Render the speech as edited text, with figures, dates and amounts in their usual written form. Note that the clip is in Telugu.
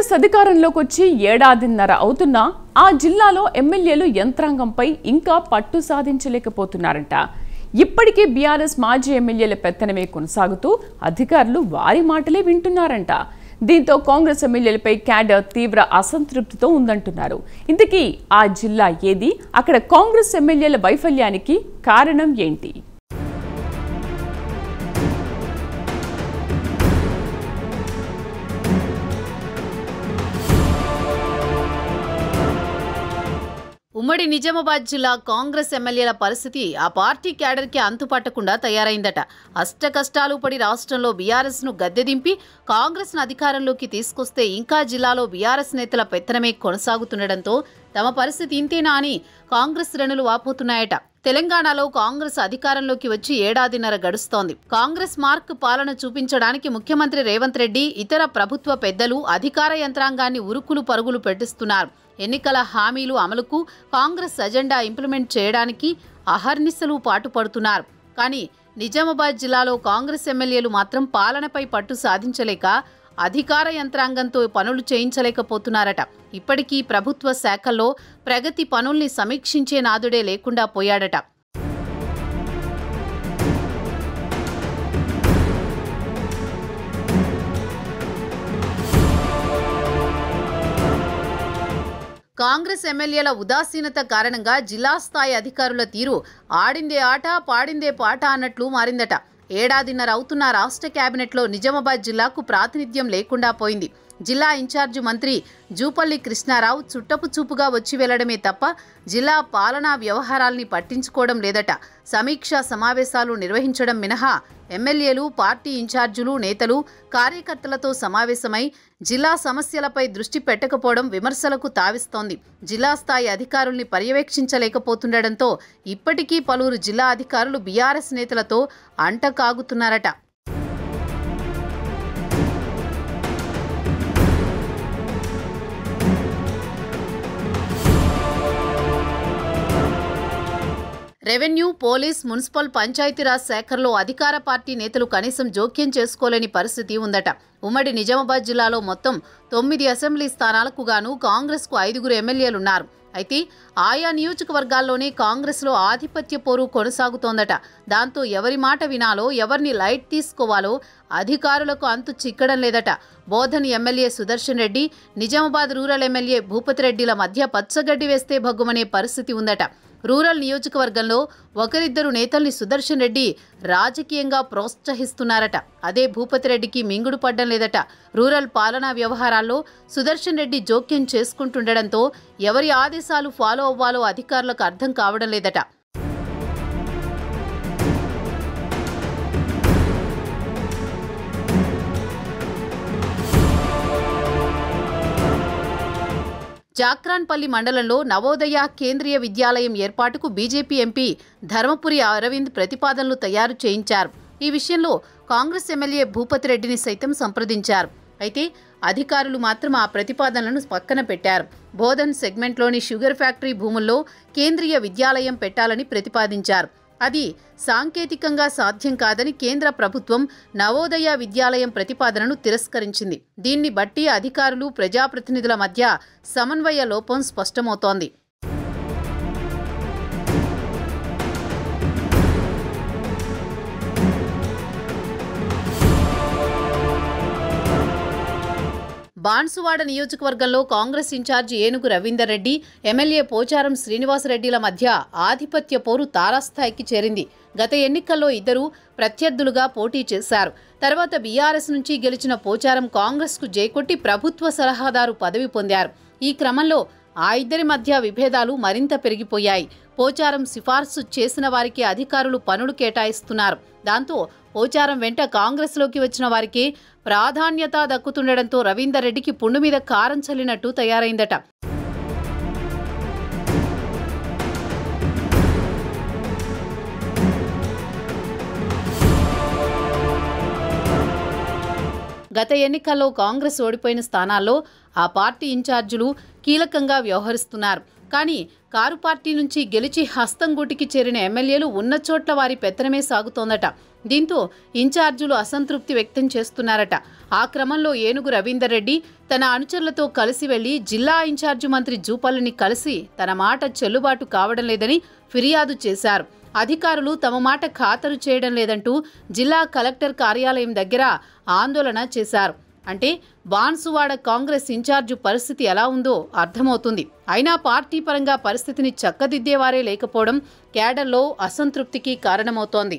కాంగ్రెస్ అధికారంలోకి వచ్చి ఏడాదిన్నర అవుతున్నా ఆ జిల్లాలో ఎమ్మెల్యేలు యంత్రాంగంపై ఇంకా పట్టు సాధించలేకపోతున్నారంట. ఇప్పటికీ బీఆర్ఎస్ మాజీ ఎమ్మెల్యేల పెత్తనమే కొనసాగుతూ అధికారులు వారి మాటలే వింటున్నారంట. దీంతో కాంగ్రెస్ ఎమ్మెల్యేలపై క్యాడర్ తీవ్ర అసంతృప్తితో ఉందంటున్నారు. ఇంతకీ ఆ జిల్లా ఏది? అక్కడ కాంగ్రెస్ ఎమ్మెల్యేల వైఫల్యానికి కారణం ఏంటి? ఉమ్మడి నిజామాబాద్ జిల్లా కాంగ్రెస్ ఎమ్మెల్యేల పరిస్థితి ఆ పార్టీ క్యాడర్కి అంతుపట్టకుండా తయారైందట. అష్టకష్టాలు పడి రాష్ట్రంలో బీఆర్ఎస్ను గద్దెదింపి కాంగ్రెస్ను అధికారంలోకి తీసుకొస్తే ఇంకా జిల్లాలో బీఆర్ఎస్ నేతల పెత్తనమే కొనసాగుతుండటంతో తమ పరిస్థితి ఇంతేనా అని కాంగ్రెస్ శ్రేణులు వాపోతున్నాయట. తెలంగాణలో కాంగ్రెస్ అధికారంలోకి వచ్చి ఏడాదిన్నర గడుస్తోంది. కాంగ్రెస్ మార్క్ పాలన చూపించడానికి ముఖ్యమంత్రి రేవంత్ రెడ్డి, ఇతర ప్రభుత్వ పెద్దలు అధికార యంత్రాంగాన్ని ఉరుకులు పరుగులు పెట్టిస్తున్నారు. ఎన్నికల హామీలు అమలుకు, కాంగ్రెస్ అజెండా ఇంప్లిమెంట్ చేయడానికి అహర్నిశలు పాటుపడుతున్నారు. కానీ నిజామాబాద్ జిల్లాలో కాంగ్రెస్ ఎమ్మెల్యేలు మాత్రం పాలనపై పట్టు సాధించలేక అధికార యంత్రాంగంతో పనులు చేయించలేకపోతున్నారట. ఇప్పటికీ ప్రభుత్వ శాఖల్లో ప్రగతి పనుల్ని సమీక్షించే నాదుడే లేకుండా పోయాడట. కాంగ్రెస్ ఎమ్మెల్యేల ఉదాసీనత కారణంగా జిల్లా స్థాయి అధికారుల తీరు ఆడిందే ఆట పాడిందే పాట అన్నట్లు మారిందట. ఏడాదిన్నర అవుతున్న రాష్ట్ర కేబినెట్లో నిజామాబాద్ జిల్లాకు ప్రాతినిధ్యం లేకుండా పోయింది. జిల్లా ఇన్ఛార్జి మంత్రి జూపల్లి కృష్ణారావు చుట్టపు చూపుగా వచ్చి వెళ్లడమే తప్ప జిల్లా పాలనా వ్యవహారాల్ని పట్టించుకోవడం లేదట. సమీక్షా సమావేశాలు నిర్వహించడం మినహా ఎమ్మెల్యేలు, పార్టీ ఇన్ఛార్జీలు, నేతలు, కార్యకర్తలతో సమావేశమై జిల్లా సమస్యలపై దృష్టి పెట్టకపోవడం విమర్శలకు తావిస్తోంది. జిల్లా స్థాయి అధికారుల్ని పర్యవేక్షించలేకపోతుండటంతో ఇప్పటికీ పలువురు జిల్లా అధికారులు బీఆర్ఎస్ నేతలతో అంటకాగుతున్నారట. రెవెన్యూ, పోలీస్, మున్సిపల్, పంచాయతీరాజ్ శాఖల్లో అధికార పార్టీ నేతలు కనీసం జోక్యం చేసుకోలేని పరిస్థితి ఉందట. ఉమ్మడి నిజామాబాద్ జిల్లాలో మొత్తం 9 అసెంబ్లీ స్థానాలకు గాను కాంగ్రెస్కు 5 ఎమ్మెల్యేలున్నారు. అయితే ఆయా నియోజకవర్గాల్లోనే కాంగ్రెస్లో ఆధిపత్య పోరు కొనసాగుతోందట. దాంతో ఎవరి మాట వినాలో, ఎవరిని లైట్ తీసుకోవాలో అధికారులకు అంతు చిక్కడం లేదట. Bodhan MLA Sudarshan Reddy, Nizamabad rural MLA Bhupathi రెడ్డిల మధ్య పచ్చగడ్డి వేస్తే భగ్గుమనే పరిస్థితి ఉందట. రూరల్ నియోజకవర్గంలో ఒకరిద్దరు నేతల్ని సుదర్శన్ రెడ్డి రాజకీయంగా ప్రోత్సహిస్తున్నారట. అదే భూపతి రెడ్డికి మింగుడు పడ్డం లేదట. రూరల్ పాలనా వ్యవహారాల్లో సుదర్శన్ రెడ్డి జోక్యం చేసుకుంటుండటంతో ఎవరి ఆదేశాలు ఫాలో అవ్వాలో అధికారులకు అర్థం కావడం లేదట. జాక్రాన్పల్లి మండలంలో నవోదయ కేంద్రీయ విద్యాలయం ఏర్పాటుకు బీజేపీ ఎంపీ ధర్మపురి అరవింద్ ప్రతిపాదనలు తయారు చేయించారు. ఈ విషయంలో కాంగ్రెస్ ఎమ్మెల్యే భూపతి రెడ్డిని సైతం సంప్రదించారు. అయితే అధికారులు మాత్రం ఆ ప్రతిపాదనలను పక్కన పెట్టారు. బోధన్ సెగ్మెంట్లోని షుగర్ ఫ్యాక్టరీ భూముల్లో కేంద్రీయ విద్యాలయం పెట్టాలని ప్రతిపాదించారు. అది సాంకేతికంగా సాధ్యం కాదని కేంద్ర ప్రభుత్వం నవోదయ విద్యాలయం ప్రతిపాదనను తిరస్కరించింది. దీన్ని బట్టి అధికారులు, ప్రజాప్రతినిధుల మధ్య సమన్వయ లోపం స్పష్టమవుతోంది. బాన్సువాడ నియోజకవర్గంలో కాంగ్రెస్ ఇన్ఛార్జి ఏనుగు రవీందర్ రెడ్డి, ఎమ్మెల్యే పోచారం శ్రీనివాసరెడ్డిల మధ్య ఆధిపత్య పోరు తారాస్థాయికి చేరింది. గత ఎన్నికల్లో ఇద్దరు ప్రత్యర్థులుగా పోటీ చేశారు. తర్వాత బీఆర్ఎస్ నుంచి గెలిచిన పోచారం కాంగ్రెస్కు జైకొట్టి ప్రభుత్వ సలహాదారు పదవి పొందారు. ఈ క్రమంలో ఆ ఇద్దరి మధ్య విభేదాలు మరింత పెరిగిపోయాయి. పోచారం సిఫార్సు చేసిన వారికి అధికారులు పనులు కేటాయిస్తున్నారు. దాంతో పోచారం వెంట కాంగ్రెస్లోకి వచ్చిన వారికి ప్రాధాన్యత దక్కుతుండటంతో రవీందర్ రెడ్డికి పుండు మీద కారం చల్లినట్టు తయారైందట. గత ఎన్నికల్లో కాంగ్రెస్ ఓడిపోయిన స్థానాల్లో ఆ పార్టీ ఇన్ఛార్జీలు కీలకంగా వ్యవహరిస్తున్నారు. కానీ కారు పార్టీ నుంచి గెలిచి హస్తం గూటికి చేరిన ఎమ్మెల్యేలు ఉన్న చోట్ల వారి పెత్తనమే సాగుతోందట. దీంతో ఇన్ఛార్జీలు అసంతృప్తి వ్యక్తం చేస్తున్నారట. ఆ క్రమంలో ఏనుగు రవీందర్ రెడ్డి తన అనుచరులతో కలిసి వెళ్లి జిల్లా ఇన్ఛార్జి మంత్రి జూపల్లిని కలిసి తన మాట చెల్లుబాటు కావడం లేదని ఫిర్యాదు చేశారు. అధికారులు తమ మాట ఖాతరు చేయడం లేదంటూ జిల్లా కలెక్టర్ కార్యాలయం దగ్గర ఆందోళన చేశారు. అంటే బాన్సువాడ కాంగ్రెస్ ఇన్ఛార్జు పరిస్థితి ఎలా ఉందో అర్థమవుతుంది. అయినా పార్టీ పరంగా పరిస్థితిని చక్కదిద్దేవారే లేకపోవడం క్యాడర్లో అసంతృప్తికి కారణమవుతోంది.